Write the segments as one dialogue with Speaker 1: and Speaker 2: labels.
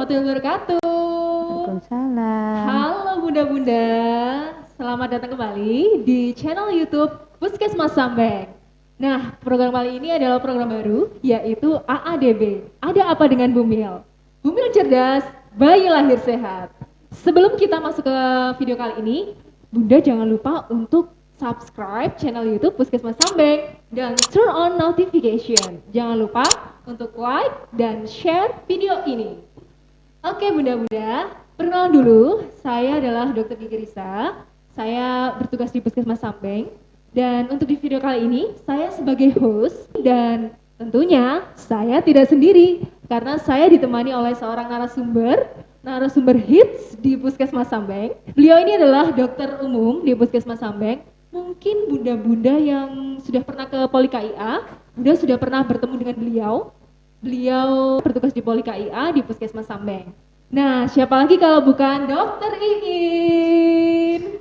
Speaker 1: warahmatullahi wabarakatuh.
Speaker 2: Waalaikumsalam.
Speaker 1: Halo bunda-bunda, selamat datang kembali di channel YouTube Puskesmas Sambeng. Nah, program kali ini adalah program baru, yaitu AADB. Ada apa dengan Bumil? Bumil cerdas, bayi lahir sehat. Sebelum kita masuk ke video kali ini, bunda jangan lupa untuk subscribe channel YouTube Puskesmas Sambeng dan turn on notification. Jangan lupa untuk like dan share video ini. Oke bunda-bunda, perkenalan dulu, saya adalah Dr. Gigi Risa. Saya bertugas di Puskesmas Sambeng. Dan untuk di video kali ini, saya sebagai host dan tentunya saya tidak sendiri karena saya ditemani oleh seorang narasumber hits di Puskesmas Sambeng. Beliau ini adalah dokter umum di Puskesmas Sambeng. Mungkin bunda-bunda yang sudah pernah ke Poli KIA, bunda sudah pernah bertemu dengan beliau. Beliau bertugas di Poli KIA di Puskesmas Sambeng. Nah, siapa lagi kalau bukan Dokter Iin?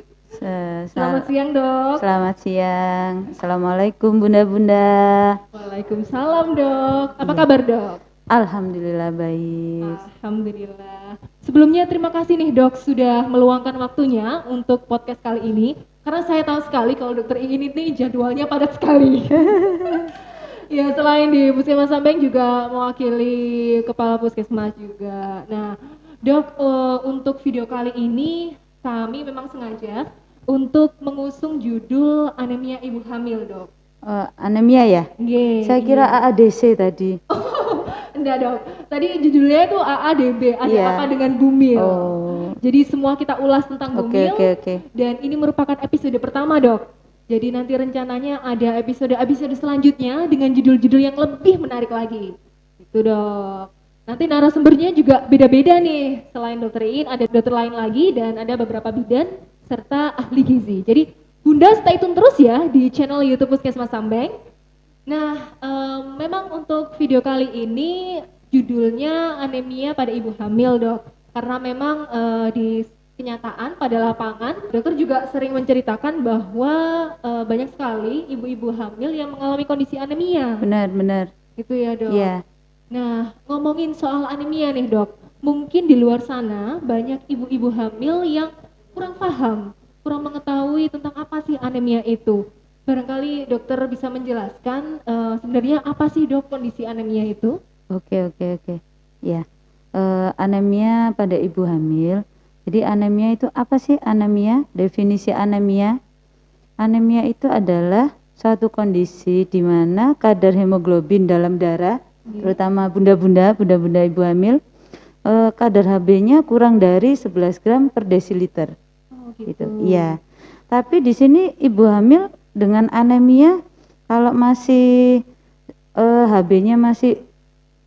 Speaker 1: Selamat siang, Dok.
Speaker 2: Selamat siang. Assalamualaikum bunda-bunda.
Speaker 1: Waalaikumsalam, Dok. Apa kabar, Dok?
Speaker 2: Alhamdulillah baik.
Speaker 1: Alhamdulillah. Sebelumnya terima kasih nih, Dok, sudah meluangkan waktunya untuk podcast kali ini. Karena saya tahu sekali kalau Dokter Iin ini jadwalnya padat sekali. Ya, selain di Puskesmas Sambeng juga mewakili Kepala Puskesmas juga. Nah, Dok, untuk video kali ini kami memang sengaja untuk mengusung judul anemia ibu hamil, Dok.
Speaker 2: Anemia ya? Saya kira
Speaker 1: iya.
Speaker 2: AADC tadi.
Speaker 1: Enggak, Dok. Tadi judulnya itu AADB, ada apa dengan Bumil. Jadi semua kita ulas tentang Bumil.
Speaker 2: Oke.
Speaker 1: Dan ini merupakan episode pertama, Dok. Jadi nanti rencananya ada episode selanjutnya dengan judul-judul yang lebih menarik lagi. Itu, Dok. Nanti narasumbernya juga beda-beda nih. Selain Dokter Iin ada dokter lain lagi dan ada beberapa bidan serta ahli gizi. Jadi Bunda stay tune terus ya di channel YouTube Puskesmas Sambeng. Nah, memang untuk video kali ini judulnya anemia pada ibu hamil, Dok. Karena memang di kenyataan pada lapangan, dokter juga sering menceritakan bahwa banyak sekali ibu-ibu hamil yang mengalami kondisi anemia.
Speaker 2: Benar.
Speaker 1: Gitu ya, Dok.
Speaker 2: Iya.
Speaker 1: Nah, ngomongin soal anemia nih, Dok. Mungkin di luar sana banyak ibu-ibu hamil yang kurang paham, kurang mengetahui tentang apa sih anemia itu. Barangkali dokter bisa menjelaskan sebenarnya apa sih, Dok, kondisi anemia itu?
Speaker 2: Oke. Ya. Anemia pada ibu hamil. Jadi anemia itu apa sih anemia? Definisi anemia. Anemia itu adalah suatu kondisi di mana kadar hemoglobin dalam darah, terutama bunda-bunda ibu hamil, kadar Hb-nya kurang dari 11 gram per desiliter. Gitu. Iya. Tapi di sini ibu hamil dengan anemia kalau masih Hb-nya masih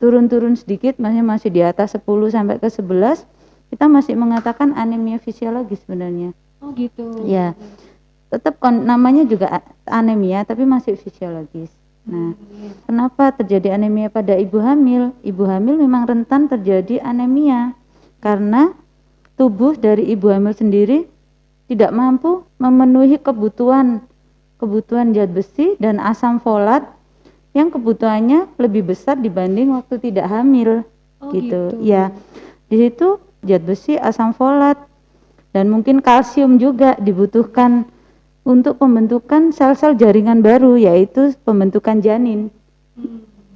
Speaker 2: turun sedikit, masih di atas 10 sampai ke 11, kita masih mengatakan anemia fisiologis sebenarnya.
Speaker 1: Oh gitu.
Speaker 2: Ya. Tetap namanya juga anemia tapi masih fisiologis. Nah, kenapa terjadi anemia pada ibu hamil? Ibu hamil memang rentan terjadi anemia karena tubuh dari ibu hamil sendiri tidak mampu memenuhi kebutuhan zat besi dan asam folat yang kebutuhannya lebih besar dibanding waktu tidak hamil. Gitu. Ya. Di situ zat besi, asam folat dan mungkin kalsium juga dibutuhkan untuk pembentukan sel-sel jaringan baru, yaitu pembentukan janin.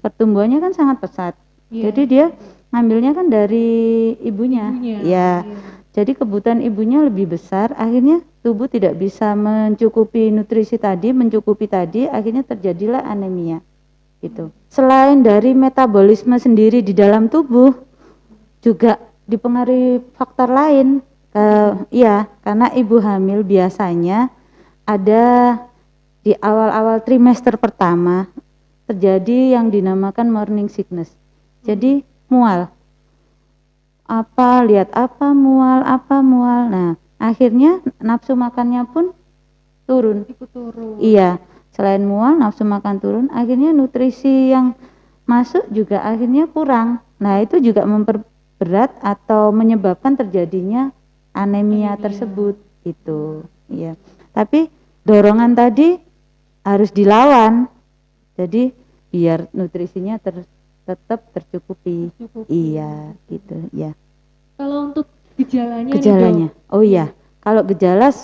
Speaker 2: Pertumbuhannya kan sangat pesat. Jadi dia ngambilnya kan dari ibunya. Ya. Jadi kebutuhan ibunya lebih besar, akhirnya tubuh tidak bisa mencukupi nutrisi tadi, akhirnya terjadilah anemia. Gitu. Selain dari metabolisme sendiri di dalam tubuh, juga dipengaruhi faktor lain. Karena ibu hamil biasanya ada di awal-awal trimester pertama terjadi yang dinamakan morning sickness. Jadi mual. Mual. Nah, akhirnya nafsu makannya pun turun. Iya, selain mual, nafsu makan turun, akhirnya nutrisi yang masuk juga akhirnya kurang. Nah, itu juga memperberat atau menyebabkan terjadinya anemia tersebut itu. Iya. Tapi dorongan tadi harus dilawan. Jadi biar nutrisinya tetap tercukupi. Iya, gitu ya.
Speaker 1: Kalau untuk gejalanya nih,
Speaker 2: Gejalanya.
Speaker 1: Dok.
Speaker 2: Oh iya, kalau gejala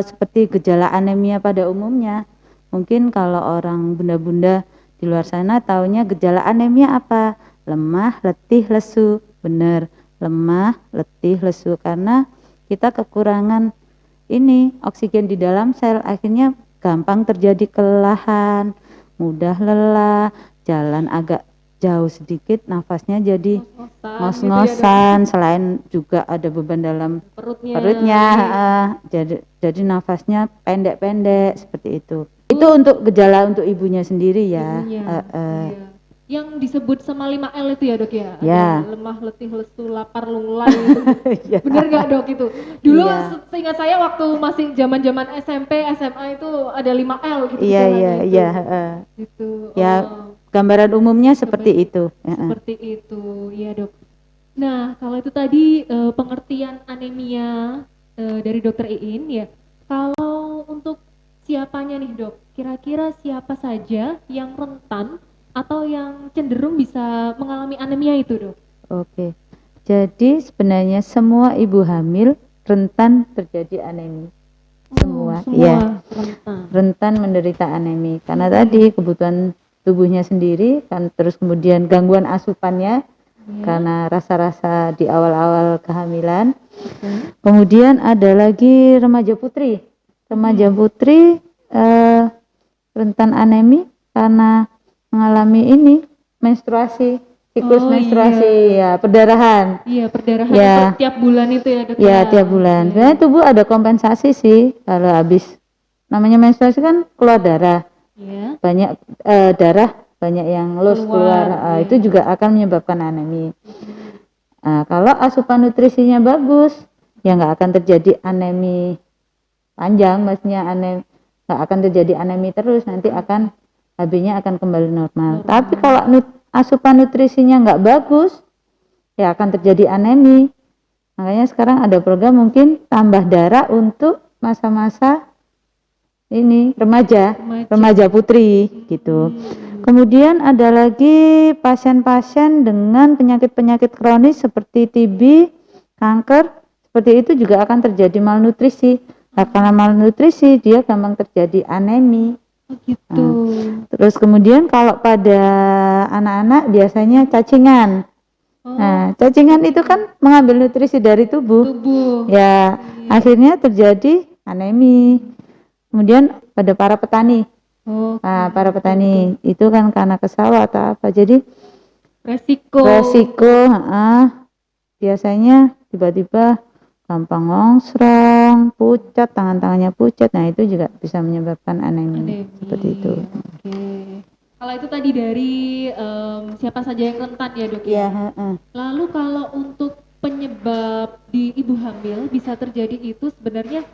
Speaker 2: seperti gejala anemia pada umumnya, mungkin kalau orang bunda-bunda di luar sana taunya gejala anemia apa? Lemah, letih, lesu. Benar, lemah, letih, lesu karena kita kekurangan ini oksigen di dalam sel, akhirnya gampang terjadi kelelahan, mudah lelah, jalan agak jauh sedikit nafasnya jadi
Speaker 1: Ngos-ngosan gitu ya, Dok.
Speaker 2: ngos-ngosan, selain juga ada beban dalam
Speaker 1: Perutnya.
Speaker 2: perutnya,
Speaker 1: Iya.
Speaker 2: jadi nafasnya pendek-pendek seperti itu. Itu untuk gejala untuk ibunya sendiri ya.
Speaker 1: Ibunya. Iya. Yang disebut sama 5L itu ya, Dok ya?
Speaker 2: Ya.
Speaker 1: Ada lemah, letih, lesu, lapar, lunglai itu.
Speaker 2: Ya.
Speaker 1: Bener nggak, Dok, itu? Dulu
Speaker 2: Iya.
Speaker 1: seingat saya waktu masih zaman-zaman SMP, SMA itu ada 5L gitu
Speaker 2: Iya,
Speaker 1: gejalanya
Speaker 2: iya,
Speaker 1: itu.
Speaker 2: iya.
Speaker 1: Gitu.
Speaker 2: Ya,
Speaker 1: Oh,
Speaker 2: gambaran umumnya seperti itu.
Speaker 1: seperti itu. Iya, Dok. Nah, kalau itu tadi pengertian anemia dari Dokter Iin ya. Kalau untuk siapanya nih, Dok, kira-kira siapa saja yang rentan atau yang cenderung bisa mengalami anemia itu, Dok?
Speaker 2: Oke. Jadi sebenarnya semua ibu hamil rentan terjadi anemi.
Speaker 1: Oh,
Speaker 2: Semua, ya,
Speaker 1: semua rentan.
Speaker 2: rentan menderita anemi karena tadi kebutuhan tubuhnya sendiri kan, terus kemudian gangguan asupannya
Speaker 1: Ya.
Speaker 2: karena rasa-rasa di awal-awal kehamilan.
Speaker 1: Oke.
Speaker 2: Kemudian ada lagi remaja putri. Remaja putri rentan anemi karena mengalami ini menstruasi, siklus
Speaker 1: Oh,
Speaker 2: menstruasi, ya, perdarahan.
Speaker 1: Iya, perdarahan
Speaker 2: Ya.
Speaker 1: tiap bulan itu ya, Dok
Speaker 2: Ya,
Speaker 1: ya.
Speaker 2: tiap bulan.
Speaker 1: Oke.
Speaker 2: Sebenarnya tubuh ada kompensasi sih kalau habis, namanya menstruasi kan keluar darah.
Speaker 1: Ya.
Speaker 2: Banyak darah, banyak yang loss keluar,
Speaker 1: Keluar,
Speaker 2: itu
Speaker 1: iya.
Speaker 2: juga akan menyebabkan anemi. Nah, kalau asupan nutrisinya bagus, ya nggak akan terjadi anemi panjang, maksudnya nggak akan terjadi anemi terus, nanti akan HB-nya akan kembali normal. Tapi kalau asupan nutrisinya nggak bagus, ya akan terjadi anemi. Makanya sekarang ada program mungkin tambah darah untuk masa-masa ini remaja putri gitu. Kemudian ada lagi pasien-pasien dengan penyakit-penyakit kronis seperti TB, kanker, seperti itu juga akan terjadi malnutrisi. Nah, karena malnutrisi dia gampang terjadi anemi.
Speaker 1: Oh, gitu.
Speaker 2: Terus kemudian kalau pada anak-anak biasanya cacingan. Nah, cacingan itu kan mengambil nutrisi dari tubuh. Ya, akhirnya terjadi anemi. Kemudian pada para petani. Nah, para petani itu kan karena ke sawah atau apa. Jadi resiko biasanya tiba-tiba gampang longsrong, pucat, tangannya pucat. Nah, itu juga bisa menyebabkan anemi. Seperti itu.
Speaker 1: Oke. Kalau itu tadi dari siapa saja yang rentan ya, Dok ya. Lalu kalau untuk penyebab di ibu hamil bisa terjadi itu sebenarnya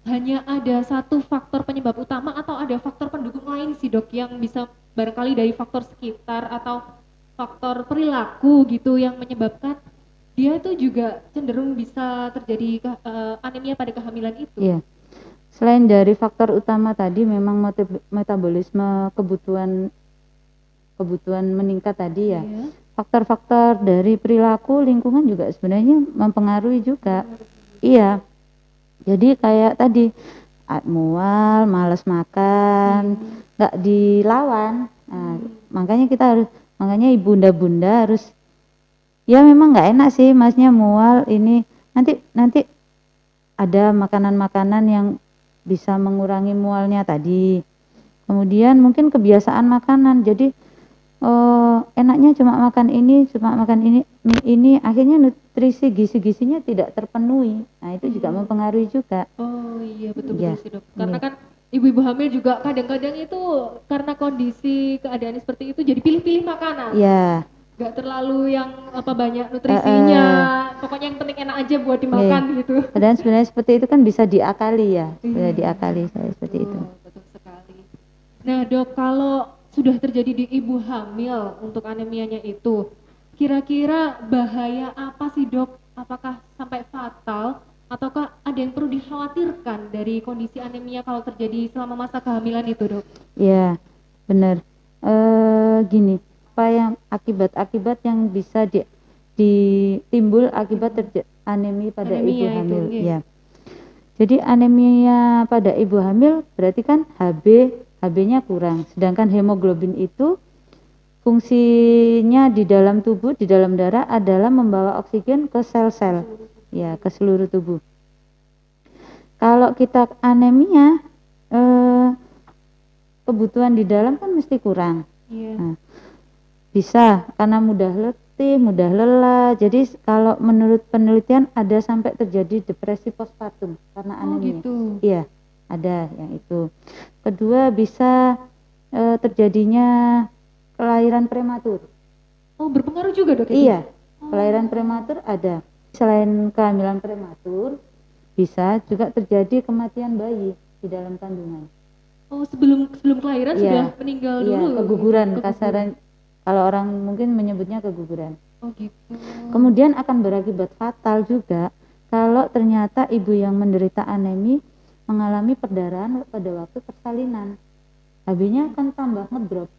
Speaker 1: hanya ada satu faktor penyebab utama atau ada faktor pendukung lain sih, Dok, yang bisa barangkali dari faktor sekitar atau faktor perilaku gitu yang menyebabkan dia itu juga cenderung bisa terjadi anemia pada kehamilan itu.
Speaker 2: Iya. Selain dari faktor utama tadi memang metabolisme kebutuhan meningkat tadi ya. Faktor-faktor dari perilaku lingkungan juga sebenarnya mempengaruhi juga. Iya. Jadi kayak tadi mual, malas makan, nggak dilawan. Nah, makanya ibunda-bunda harus, ya memang nggak enak sih masnya mual ini, nanti ada makanan-makanan yang bisa mengurangi mualnya tadi. Kemudian mungkin kebiasaan makanan, jadi enaknya cuma makan ini, akhirnya nutrisi gizi-gizinya tidak terpenuhi. Nah, itu juga mempengaruhi juga.
Speaker 1: Oh iya, betul
Speaker 2: Ya,
Speaker 1: sih, Dok. Karena kan ibu-ibu hamil juga kadang-kadang itu karena kondisi keadaan seperti itu jadi pilih-pilih makanan.
Speaker 2: Ya.
Speaker 1: Gak terlalu yang banyak nutrisinya, pokoknya yang penting enak aja buat dimakan gitu.
Speaker 2: Dan sebenarnya seperti itu kan bisa diakali ya, bisa diakali seperti itu.
Speaker 1: Betul sekali. Nah, Dok, kalau sudah terjadi di ibu hamil untuk anemianya itu, kira-kira bahaya apa sih, Dok? Apakah sampai fatal ataukah ada yang perlu dikhawatirkan dari kondisi anemia kalau terjadi selama masa kehamilan itu, Dok?
Speaker 2: Ya, benar. Gini, apa yang akibat-akibat yang bisa timbul akibat anemia pada ibu
Speaker 1: Anemia itu,
Speaker 2: hamil.
Speaker 1: nggih.
Speaker 2: Ya. Jadi anemia pada ibu hamil berarti kan HB-nya kurang. Sedangkan hemoglobin itu fungsinya di dalam tubuh, di dalam darah adalah membawa oksigen ke sel-sel, ya, ke seluruh tubuh. Kalau kita anemia, kebutuhan di dalam kan mesti kurang.
Speaker 1: Iya.
Speaker 2: Nah, bisa karena mudah letih, mudah lelah. Jadi kalau menurut penelitian ada sampai terjadi depresi postpartum karena
Speaker 1: Oh
Speaker 2: anemia.
Speaker 1: gitu.
Speaker 2: Iya, ada yang itu. Kedua bisa terjadinya kelahiran prematur.
Speaker 1: Oh berpengaruh juga dok itu?
Speaker 2: Iya, kelahiran prematur ada. Selain kehamilan prematur, bisa juga terjadi kematian bayi di dalam kandungan.
Speaker 1: Oh sebelum kelahiran
Speaker 2: Iya,
Speaker 1: sudah meninggal
Speaker 2: iya,
Speaker 1: dulu?
Speaker 2: keguguran,
Speaker 1: Keguguran.
Speaker 2: kasaran. Kalau orang mungkin menyebutnya keguguran.
Speaker 1: Oh gitu.
Speaker 2: Kemudian akan berakibat fatal juga kalau ternyata ibu yang menderita anemi mengalami perdarahan pada waktu persalinan. HB-nya akan tambah ngedrop.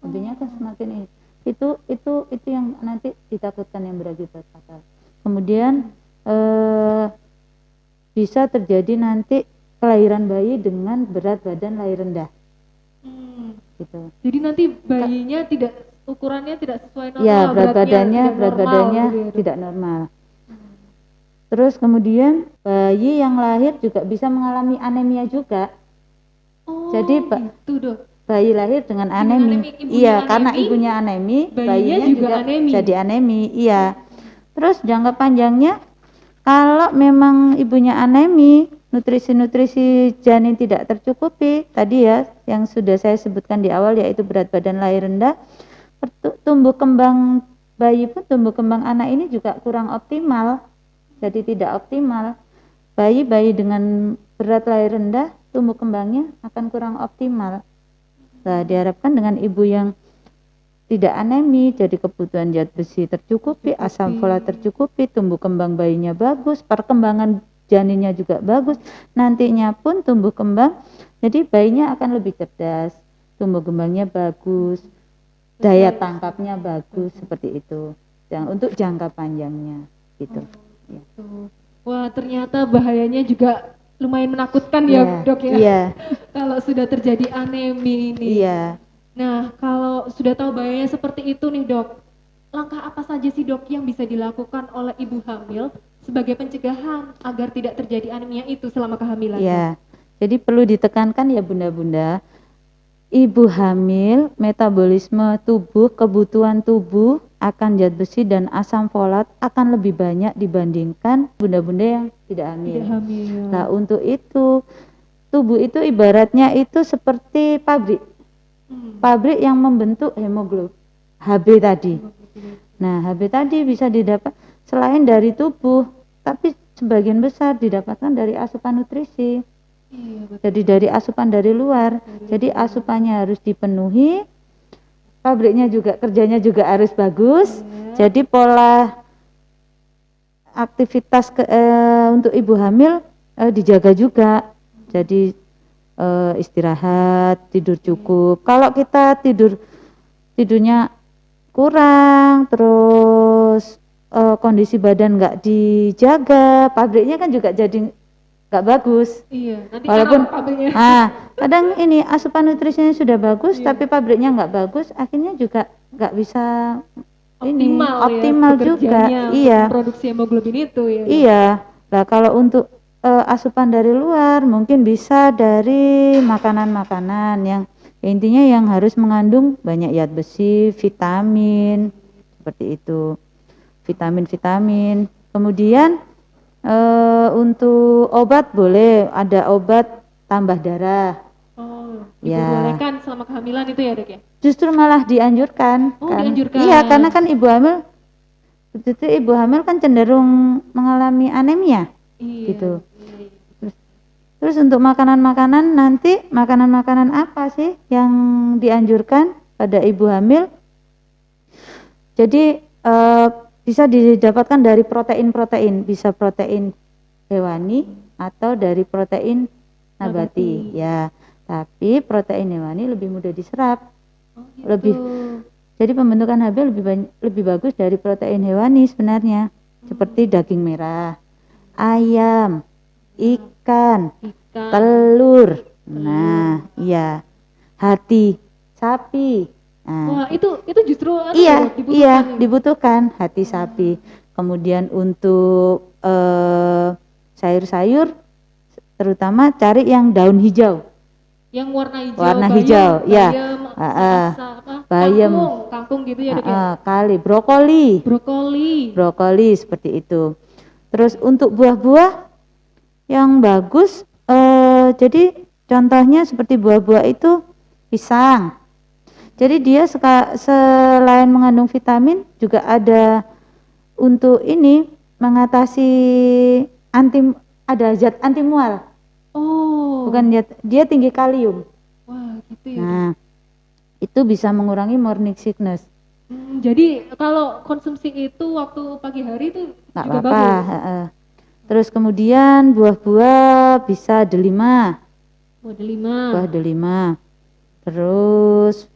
Speaker 2: HB-nya akan semakin ini. Itu yang nanti ditakutkan yang berakibat fatal. Kemudian bisa terjadi nanti kelahiran bayi dengan berat badan lahir rendah. Gitu.
Speaker 1: Jadi nanti bayinya ukurannya tidak sesuai normal,
Speaker 2: Ya, berat badannya
Speaker 1: gitu ya,
Speaker 2: tidak normal. Terus kemudian bayi yang lahir juga bisa mengalami anemia juga.
Speaker 1: Oh,
Speaker 2: jadi
Speaker 1: gitu dok.
Speaker 2: Bayi lahir dengan anemi. Iya, karena ibunya anemi, bayinya juga
Speaker 1: anemi.
Speaker 2: jadi anemi. Iya. Terus jangka panjangnya kalau memang ibunya anemi, nutrisi janin tidak tercukupi, tadi ya yang sudah saya sebutkan di awal yaitu berat badan lahir rendah, tumbuh kembang bayi pun tumbuh kembang anak ini juga kurang optimal. Jadi tidak optimal. Bayi dengan berat lahir rendah, tumbuh kembangnya akan kurang optimal. Nah, diharapkan dengan ibu yang tidak anemi, jadi kebutuhan zat besi tercukupi, asam folat tercukupi, tumbuh kembang bayinya bagus, perkembangan janinnya juga bagus, nantinya pun tumbuh kembang, jadi bayinya akan lebih cerdas, tumbuh kembangnya bagus, daya tangkapnya bagus, seperti itu. Yang untuk jangka panjangnya, gitu. Ya.
Speaker 1: Wah, ternyata bahayanya juga lumayan menakutkan ya, dok ya.
Speaker 2: Iya.
Speaker 1: Kalau sudah terjadi anemi ini.
Speaker 2: Iya.
Speaker 1: Nah, kalau sudah tahu bahayanya seperti itu nih, dok, langkah apa saja sih, dok, yang bisa dilakukan oleh ibu hamil sebagai pencegahan agar tidak terjadi anemia itu selama kehamilan?
Speaker 2: Iya. Jadi perlu ditekankan ya bunda-bunda, ibu hamil, metabolisme tubuh, kebutuhan tubuh akan zat besi dan asam folat akan lebih banyak dibandingkan bunda-bunda yang tidak hamil. Nah, untuk itu tubuh itu ibaratnya itu seperti pabrik. Pabrik yang membentuk hemoglobin HB tadi. Nah, HB tadi bisa didapat selain dari tubuh, tapi sebagian besar didapatkan dari asupan nutrisi. Jadi dari asupan dari luar. Jadi asupannya harus dipenuhi. Pabriknya juga kerjanya juga harus bagus. Jadi pola aktivitas untuk ibu hamil dijaga juga. Jadi istirahat, tidur cukup. Kalau kita tidurnya kurang, terus kondisi badan nggak dijaga, pabriknya kan juga jadi nggak bagus.
Speaker 1: Iya, nanti
Speaker 2: walaupun
Speaker 1: pabriknya.
Speaker 2: Kadang ini asupan nutrisinya sudah bagus, tapi pabriknya nggak bagus, akhirnya juga nggak bisa optimal juga. Iya.
Speaker 1: Produksi hemoglobin itu ya.
Speaker 2: Iya. Nah, kalau untuk asupan dari luar mungkin bisa dari makanan-makanan yang intinya yang harus mengandung banyak zat besi, vitamin, seperti itu. Vitamin. Kemudian untuk obat boleh ada obat tambah darah.
Speaker 1: Dibolehkan selama kehamilan itu ya, dok ya?
Speaker 2: Justru malah dianjurkan.
Speaker 1: Dianjurkan.
Speaker 2: Iya, karena kan ibu hamil kan cenderung mengalami anemia.
Speaker 1: Iya.
Speaker 2: Gitu. Terus untuk makanan-makanan nanti makanan-makanan apa sih yang dianjurkan pada ibu hamil? Jadi bisa didapatkan dari protein, bisa protein hewani atau dari protein nabati. Ya, tapi protein hewani lebih mudah diserap. Lebih. Jadi pembentukan HB lebih bagus dari protein hewani sebenarnya, seperti daging merah, ayam, ikan, telur. Nah, iya. Hati sapi. Nah,
Speaker 1: Wah, itu justru
Speaker 2: iya,
Speaker 1: dibutuhkan
Speaker 2: iya,
Speaker 1: ya?
Speaker 2: dibutuhkan hati sapi. Kemudian untuk sayur-sayur terutama cari yang daun hijau.
Speaker 1: Yang warna hijau,
Speaker 2: Warna
Speaker 1: bayam,
Speaker 2: hijau, ya.
Speaker 1: bayam,
Speaker 2: Bayam,
Speaker 1: kangkung gitu ya, Dok ya?
Speaker 2: kali, brokoli.
Speaker 1: Brokoli.
Speaker 2: Brokoli seperti itu. Terus untuk buah-buah yang bagus, jadi contohnya seperti buah-buah itu pisang. Jadi dia selain mengandung vitamin juga ada untuk ini mengatasi ada zat anti mual.
Speaker 1: Oh.
Speaker 2: Bukan dia tinggi kalium.
Speaker 1: Wah, gitu ya.
Speaker 2: Nah, itu bisa mengurangi morning sickness.
Speaker 1: Jadi kalau konsumsi itu waktu pagi hari itu
Speaker 2: Nggak
Speaker 1: juga
Speaker 2: apa-apa.
Speaker 1: bagus.
Speaker 2: Terus kemudian buah-buah bisa delima. Buah delima. Terus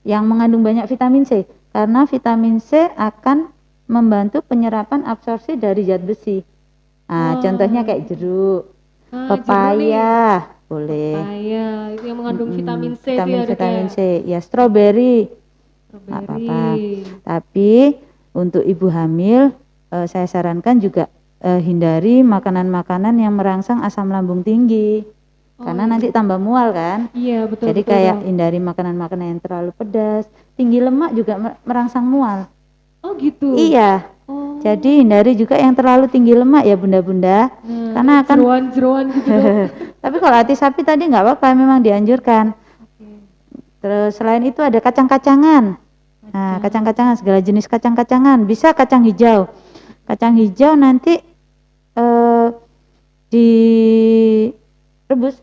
Speaker 2: yang mengandung banyak vitamin C, karena vitamin C akan membantu penyerapan absorpsi dari zat besi. Nah, contohnya kayak jeruk, pepaya, boleh.
Speaker 1: Pepaya itu yang mengandung vitamin C
Speaker 2: vitamin C. Ya, stroberi. Nggak apa-apa. Tapi untuk ibu hamil saya sarankan juga hindari makanan-makanan yang merangsang asam lambung tinggi. Karena nanti tambah mual kan.
Speaker 1: Iya, betul.
Speaker 2: Jadi kayak hindari makanan-makanan yang terlalu pedas. Tinggi lemak juga merangsang mual.
Speaker 1: Oh gitu.
Speaker 2: Iya. Oh. Jadi hindari juga yang terlalu tinggi lemak ya bunda-bunda. Karena akan
Speaker 1: jeroan-jeroan gitu.
Speaker 2: Tapi kalau hati sapi tadi nggak apa-apa, memang dianjurkan. Terus selain itu ada kacang-kacangan. Nah, kacang-kacangan, segala jenis kacang-kacangan. Bisa kacang hijau. Kacang hijau nanti direbus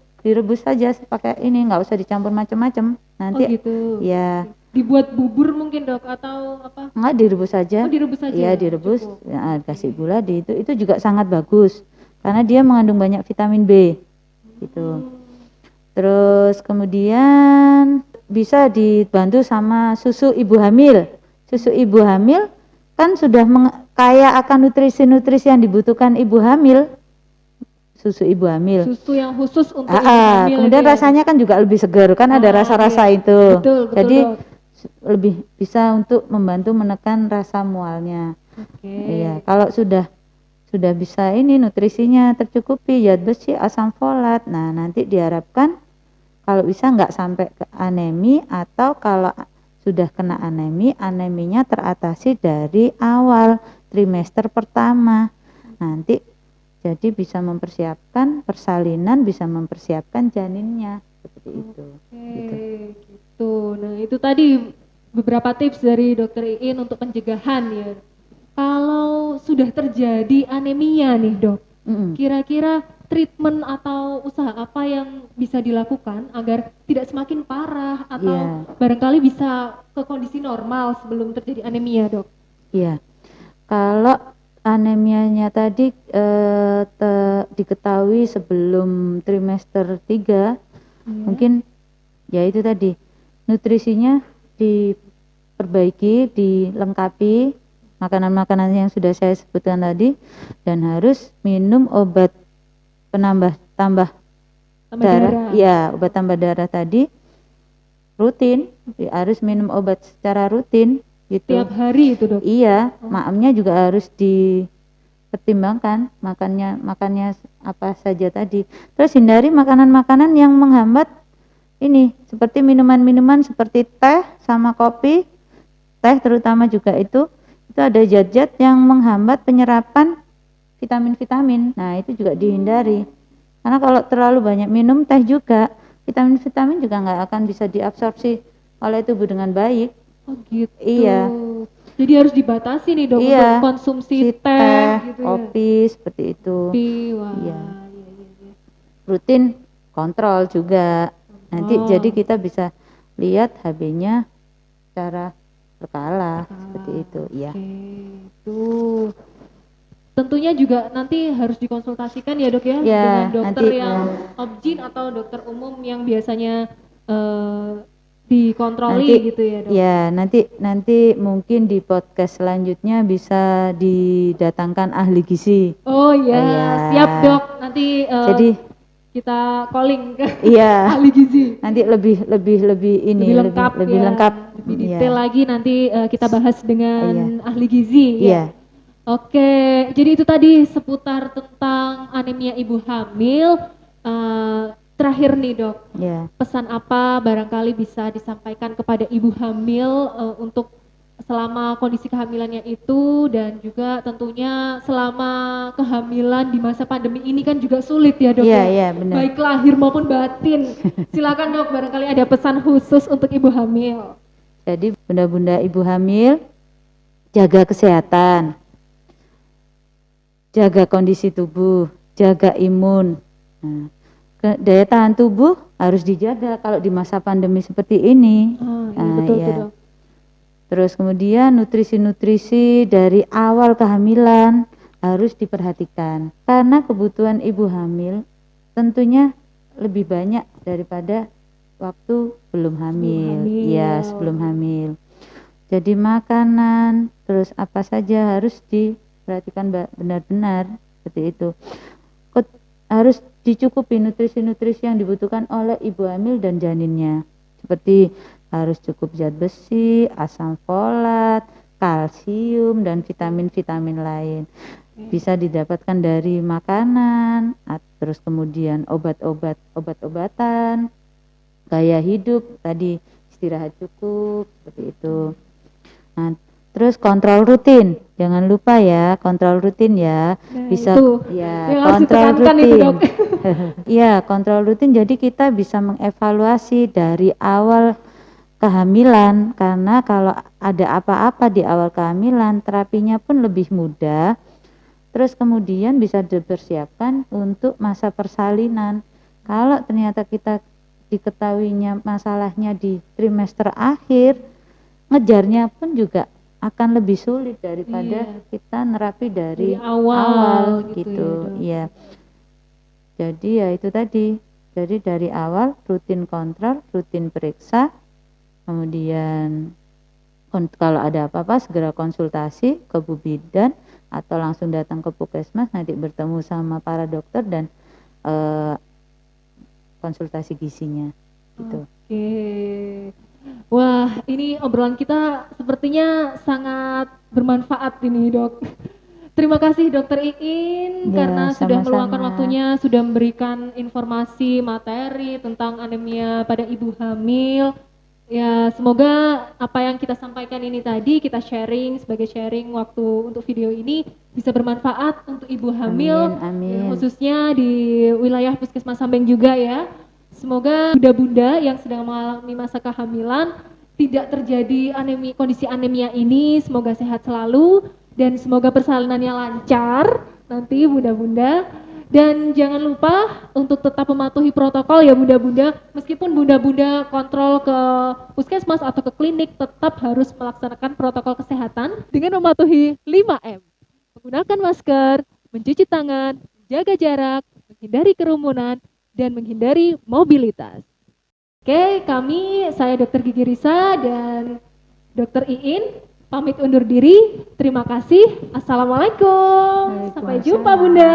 Speaker 2: saja pakai ini, nggak usah dicampur macam-macam. Nanti
Speaker 1: gitu.
Speaker 2: Ya.
Speaker 1: Dibuat bubur mungkin, Dok, atau apa?
Speaker 2: Nggak, direbus saja.
Speaker 1: Oh, direbus saja.
Speaker 2: Iya, direbus. Ya, kasih gula itu juga sangat bagus. Karena dia mengandung banyak vitamin B. Gitu. Terus kemudian bisa dibantu sama susu ibu hamil. Susu ibu hamil kan sudah kaya akan nutrisi-nutrisi yang dibutuhkan ibu hamil. Susu ibu hamil.
Speaker 1: Susu yang khusus untuk ibu hamil.
Speaker 2: Kemudian rasanya kan juga lebih segar, kan ada rasa-rasa itu.
Speaker 1: Betul,
Speaker 2: jadi
Speaker 1: Dok.
Speaker 2: Lebih bisa untuk membantu menekan rasa mualnya. Iya, kalau sudah bisa ini nutrisinya tercukupi, zat besi, asam folat. Nah, nanti diharapkan kalau bisa nggak sampai ke anemi, atau kalau sudah kena anemi, aneminya teratasi dari awal trimester pertama. Nanti jadi bisa mempersiapkan persalinan, bisa mempersiapkan janinnya seperti itu.
Speaker 1: Gitu. Nah, itu tadi beberapa tips dari Dokter Iin untuk pencegahan ya. Kalau sudah terjadi anemia nih, Dok, kira-kira treatment atau usaha apa yang bisa dilakukan agar tidak semakin parah atau barangkali bisa ke kondisi normal sebelum terjadi anemia, Dok?
Speaker 2: Iya. Kalau anemianya tadi diketahui sebelum trimester 3, mungkin ya itu tadi, nutrisinya diperbaiki, dilengkapi, makanan-makanan yang sudah saya sebutkan tadi, dan harus minum obat tambah darah. Ya, obat tambah darah tadi rutin, harus minum obat secara rutin gitu.
Speaker 1: Tiap hari itu, Dok?
Speaker 2: Iya, maamnya juga harus dipertimbangkan, makannya apa saja tadi. Terus hindari makanan-makanan yang menghambat ini, seperti minuman-minuman seperti teh sama kopi. Teh terutama juga itu ada zat-zat yang menghambat penyerapan vitamin-vitamin. Nah, itu juga dihindari. Karena kalau terlalu banyak minum teh juga, vitamin-vitamin juga nggak akan bisa diabsorpsi oleh tubuh dengan baik.
Speaker 1: Oh gitu.
Speaker 2: Iya.
Speaker 1: Jadi harus dibatasi nih, Dok, untuk konsumsi teh gitu,
Speaker 2: kopi seperti itu. Iya. Rutin kontrol juga. Nanti jadi kita bisa lihat HB-nya secara berkala seperti itu. Iya.
Speaker 1: Itu tentunya juga nanti harus dikonsultasikan ya, Dok, ya, dengan dokter yang obgyn atau dokter umum yang biasanya dikontroli
Speaker 2: Nanti
Speaker 1: gitu ya dok.
Speaker 2: ya nanti mungkin di podcast selanjutnya bisa didatangkan ahli gizi.
Speaker 1: Oh ya,
Speaker 2: Iya.
Speaker 1: siap dok. Nanti
Speaker 2: Jadi
Speaker 1: kita calling ke
Speaker 2: iya,
Speaker 1: ahli gizi.
Speaker 2: nanti lebih ini
Speaker 1: Lebih lengkap
Speaker 2: lebih
Speaker 1: ya,
Speaker 2: lengkap.
Speaker 1: lebih
Speaker 2: Iya.
Speaker 1: detail lagi nanti kita bahas dengan ahli gizi
Speaker 2: Iya.
Speaker 1: ya. Oke, jadi itu tadi seputar tentang anemia ibu hamil. Terakhir nih dok,
Speaker 2: Iya.
Speaker 1: pesan apa barangkali bisa disampaikan kepada ibu hamil untuk selama kondisi kehamilannya itu, dan juga tentunya selama kehamilan di masa pandemi ini kan juga sulit ya dok
Speaker 2: Iya,
Speaker 1: ya,
Speaker 2: iya, benar.
Speaker 1: baik lahir maupun batin. Silakan dok, barangkali ada pesan khusus untuk ibu hamil.
Speaker 2: Jadi bunda-bunda ibu hamil, jaga kesehatan, jaga kondisi tubuh, jaga imun. Nah, daya tahan tubuh harus dijaga kalau di masa pandemi seperti ini.
Speaker 1: Iya, betul
Speaker 2: Ya.
Speaker 1: tuh dok.
Speaker 2: Terus kemudian nutrisi-nutrisi dari awal kehamilan harus diperhatikan, karena kebutuhan ibu hamil tentunya lebih banyak daripada waktu belum hamil. Ya, sebelum hamil. Jadi makanan, terus apa saja harus diperhatikan benar-benar seperti itu. Harus dicukupi nutrisi-nutrisi yang dibutuhkan oleh ibu hamil dan janinnya. Seperti harus cukup zat besi, asam folat, kalsium, dan vitamin-vitamin lain. Bisa didapatkan dari makanan, terus kemudian obat-obatan, gaya hidup, tadi istirahat cukup, seperti itu. Nah, terus kontrol rutin, jangan lupa ya, kontrol rutin ya. Bisa
Speaker 1: itu
Speaker 2: ya,
Speaker 1: yang harus
Speaker 2: kontrol
Speaker 1: ditekankan
Speaker 2: rutin.
Speaker 1: itu, dok.
Speaker 2: Iya, kontrol rutin, jadi kita bisa mengevaluasi dari awal kehamilan, karena kalau ada apa-apa di awal kehamilan, terapinya pun lebih mudah. Terus kemudian bisa dipersiapkan untuk masa persalinan. Kalau ternyata kita diketahuinya masalahnya di trimester akhir, ngejarnya pun juga akan lebih sulit daripada kita nerapi dari awal gitu. Iya. Jadi ya itu tadi. Jadi dari awal rutin kontrol, rutin periksa, kemudian kalau ada apa-apa segera konsultasi ke Bu Bidan atau langsung datang ke Puskesmas, nanti bertemu sama para dokter dan konsultasi gizinya gitu.
Speaker 1: Oke. Wah, ini obrolan kita sepertinya sangat bermanfaat ini, dok. Terima kasih dokter Iin karena sudah meluangkan waktunya, sudah memberikan informasi materi tentang anemia pada ibu hamil. Ya, semoga apa yang kita sampaikan ini tadi, kita sharing sebagai sharing waktu untuk video ini bisa bermanfaat untuk ibu hamil.
Speaker 2: Amin.
Speaker 1: Khususnya di wilayah Puskesmas Sambeng juga ya. Semoga bunda-bunda yang sedang mengalami masa kehamilan tidak terjadi kondisi anemia ini, semoga sehat selalu dan semoga persalinannya lancar nanti bunda-bunda. Dan jangan lupa untuk tetap mematuhi protokol ya bunda-bunda, meskipun bunda-bunda kontrol ke puskesmas atau ke klinik, tetap harus melaksanakan protokol kesehatan dengan mematuhi 5M. Menggunakan masker, mencuci tangan, menjaga jarak, menghindari kerumunan, dan menghindari mobilitas. Oke, saya Dr. Gigi Risa dan Dr. Iin pamit undur diri. Terima kasih. Assalamualaikum. Sampai jumpa Bunda.